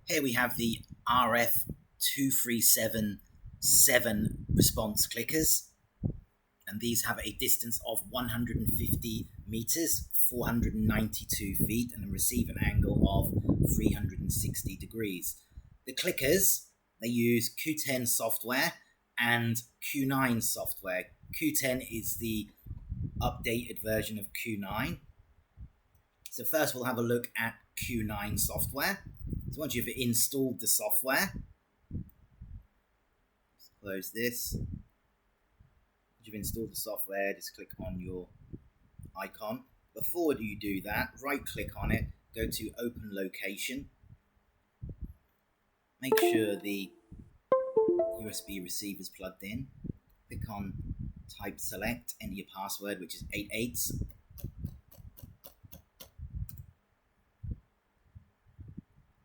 Here we have the RF2377 response clickers, and these have a distance of 150 meters, 492 feet, and receive an angle of 360 degrees. The clickers, they use Q10 software and Q9 software. Q10 is the updated version of Q9. So first we'll have a look at Q9 software. So once you've installed the software, just close this. Once you've installed the software, just click on your icon. Before you do that, right click on it, go to Open Location. Make sure the USB receiver is plugged in. Click on Type Select, enter your password, which is 88.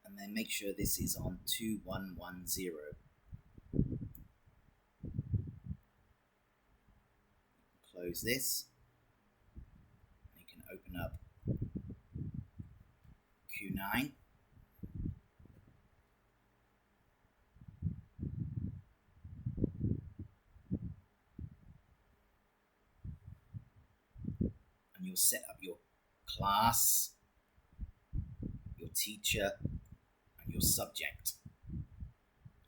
And then make sure this is on 2110. Close this. You can open up Q9. And you'll set up your class, your teacher, and your subject.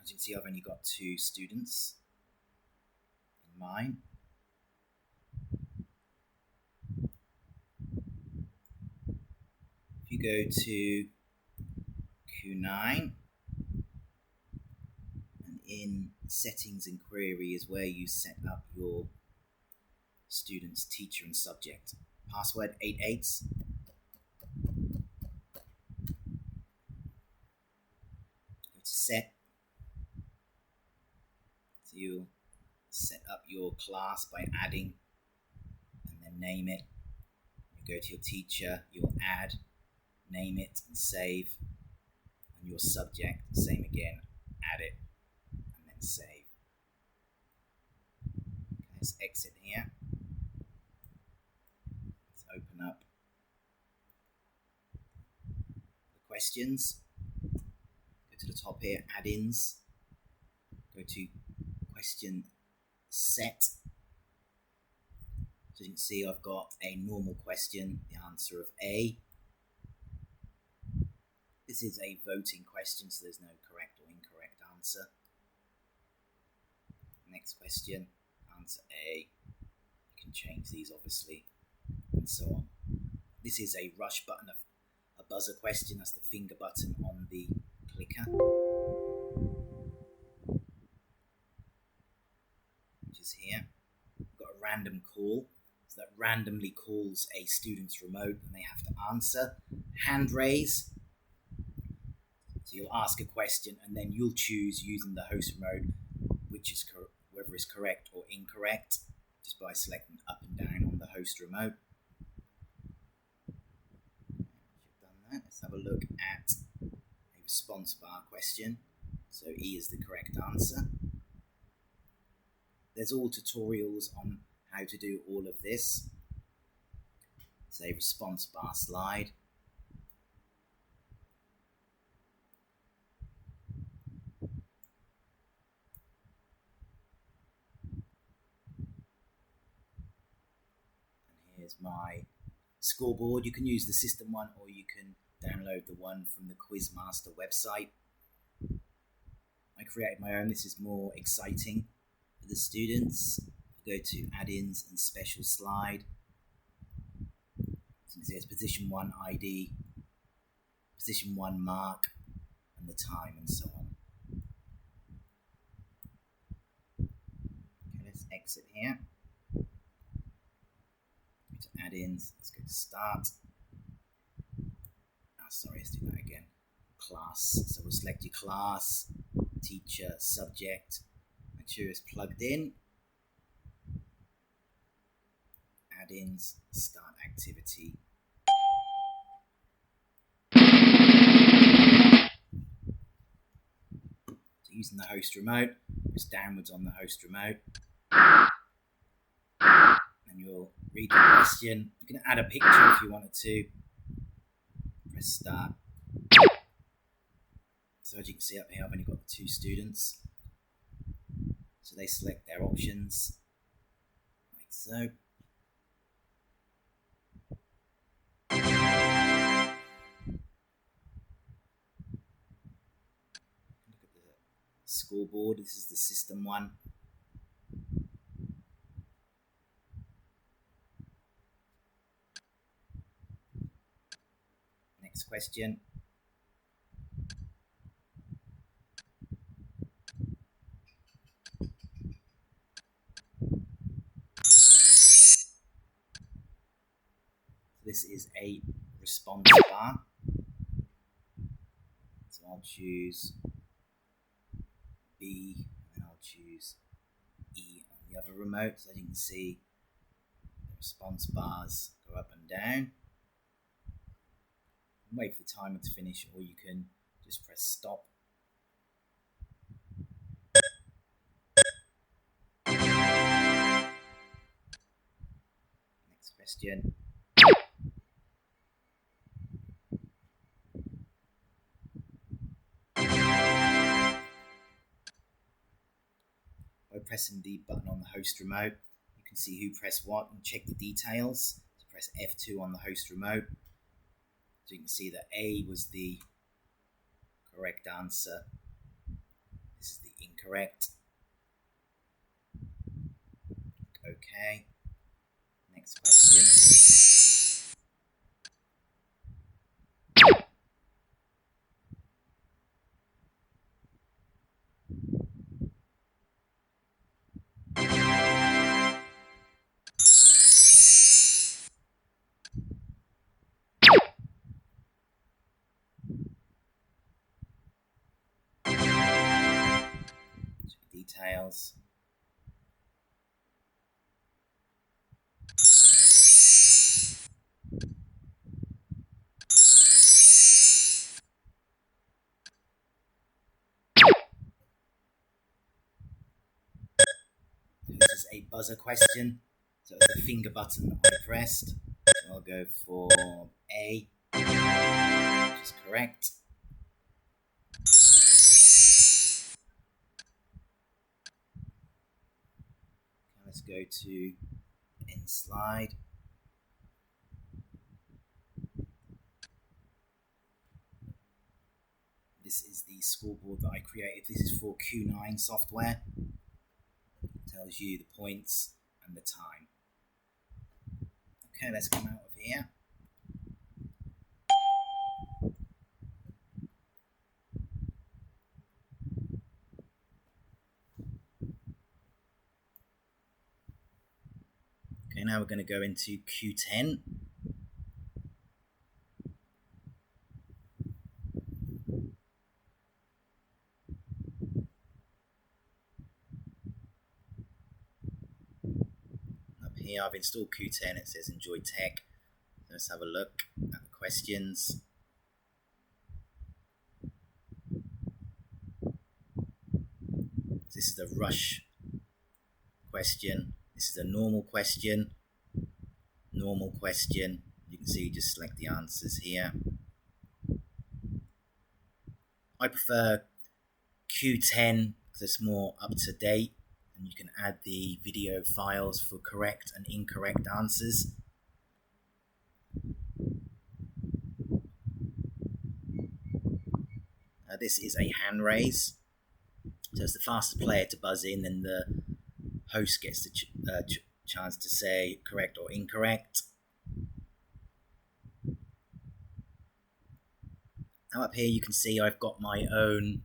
As you can see, I've only got 2 students in mine. If you go to Q9, and in Settings and Query is where you set up your student's teacher and subject. Password 88. Go to Set. So you'll set up your class by adding and then name it. You go to your teacher, you'll add, name it and save. And your subject, same again, add it and then save. Okay, let's exit here. Open up the questions. Go to the top here, add-ins. Go to question set. So you can see I've got a normal question, the answer of A. This is a voting question, so there's no correct or incorrect answer. Next question, answer A. You can change these obviously, and so on. This is a rush button, a buzzer question. That's the finger button on the clicker, which is here. We've got a random call, so that randomly calls a student's remote and they have to answer. Hand raise, so you'll ask a question and then you'll choose using the host remote whether it's correct or incorrect, just by selecting up and down on the host remote. Let's have a look at a response bar question. So E is the correct answer. There's all tutorials on how to do all of this. It's a response bar slide. And here's my scoreboard. You can use the system one or you can download the one from the Quizmaster website. I created my own. This is more exciting for the students. Go to add-ins and special slide. So you can see it's position 1 ID, position 1 mark, and the time, and so on. Okay, let's exit here. Go to add-ins. Let's go to start. Sorry, let's do that again. Class. So we'll select your class, teacher, subject. Make sure it's plugged in. Add-ins, start activity. So using the host remote, just downwards on the host remote. And you'll read the question. You can add a picture if you wanted to. Press start. So So as you can see up here, I've only got the 2 students. So they select their options, like so. Look at the scoreboard. This is the system one. Next question. This is a response bar. So I'll choose B and I'll choose E on the other remote. So as you can see, the response bars go up and down. Wait for the timer to finish, or you can just press stop. Next question. By pressing the button on the host remote, you can see who pressed what and check the details. So press F2 on the host remote. So you can see that A was the correct answer. This is the incorrect. Okay. Next question. Details. This is a buzzer question, so it's the finger button that I pressed. So I'll go for A, which is correct. Let's go to end slide. This is the scoreboard that I created. This is for Q9 software. It tells you the points and the time. Okay, let's come out of here. Okay, now we're going to go into Q10. Here I've installed Q10. It says enjoy tech. Let's have a look at the questions. This is the rush question. This is a normal question. Normal question. You can see, just select the answers here. I prefer Q10 because it's more up to date, and you can add the video files for correct and incorrect answers. This is a hand raise, so it's the fastest player to buzz in, and the host gets the chance to say correct or incorrect. Now up here you can see I've got my own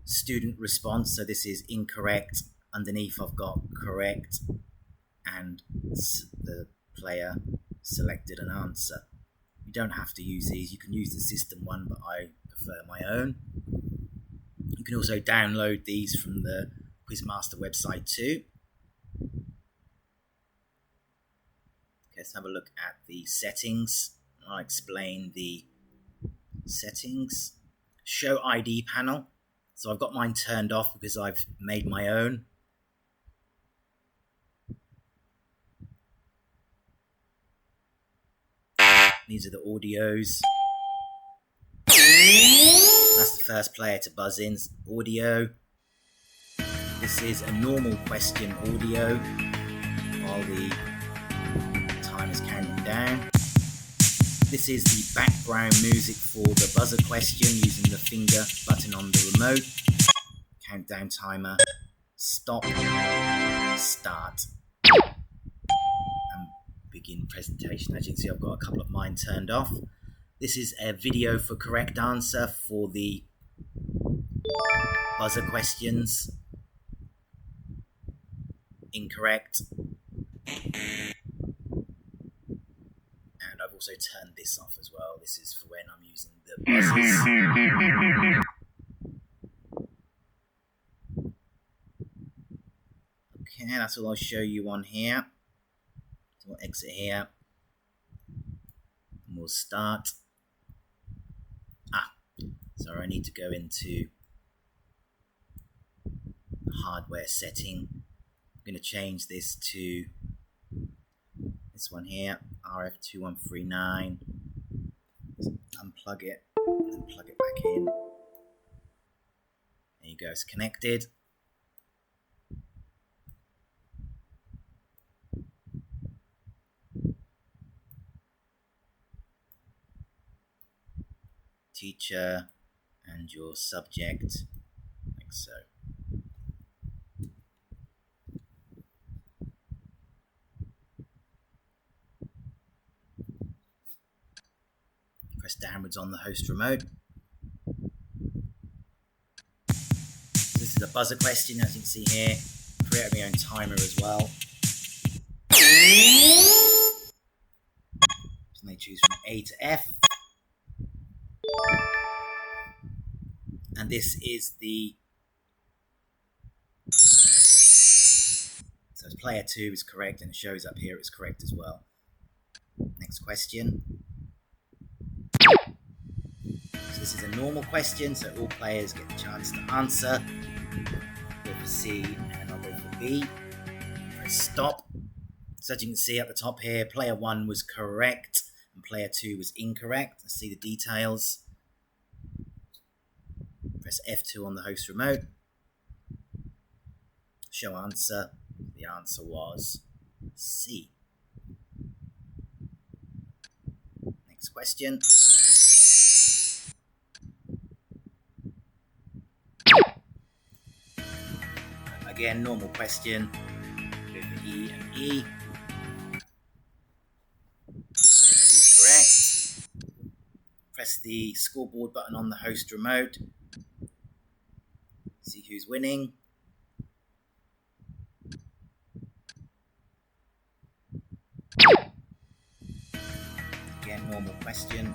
student response, so this is incorrect. Underneath I've got correct, and the player selected an answer. You don't have to use these, you can use the system one, but I prefer my own. You can also download these from the Quizmaster website too. Okay, let's have a look at the settings. I'll explain the settings. Show ID panel. So I've got mine turned off because I've made my own. These are the audios. first player to buzz in. Audio. This is a normal question audio while the time is counting down. This is the background music for the buzzer question using the finger button on the remote. Countdown timer. Stop. Start. And begin presentation. As you can see, I've got a couple of mine turned off. This is a video for correct answer for the buzzer questions. Incorrect. And I've also turned this off as well. This is for when I'm using the buzzers. Okay, that's all I'll show you on here. So we'll exit here. And we'll start. So I need to go into hardware setting. I'm going to change this to this one here, RF2139. Unplug it and plug it back in. There you go, it's connected. Teacher and your subject, like so. Press downwards on the host remote. This is a buzzer question, as you can see here. Create my own timer as well. So they choose from A to F. And this is the, so player 2 is correct, and it shows up here it's correct as well. Next question. So this is a normal question, so all players get the chance to answer. Go for C and I'll go for B. Press stop. So as you can see at the top here, player 1 was correct and player 2 was incorrect. Let's see the details. Press F2 on the host remote. Show answer. The answer was C. Next question. Again, normal question. Go for E and E. Correct. Press the scoreboard button on the host remote. See who's winning. Again, normal question.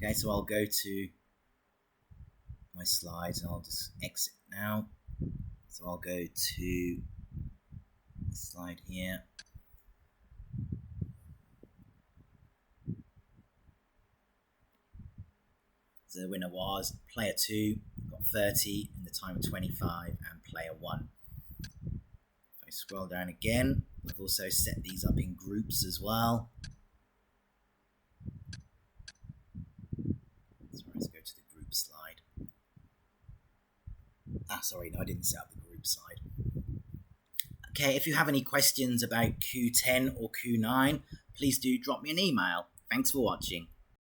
Okay, so I'll go to my slides and I'll just exit now. So I'll go to this slide here. So the winner was player 2, got 30 in the time of 25, and player 1. If I scroll down again, I've also set these up in groups as well. So let's go to the group slide. Sorry, no, I didn't set up the group side. Okay, if you have any questions about Q10 or Q9, please do drop me an email. Thanks for watching.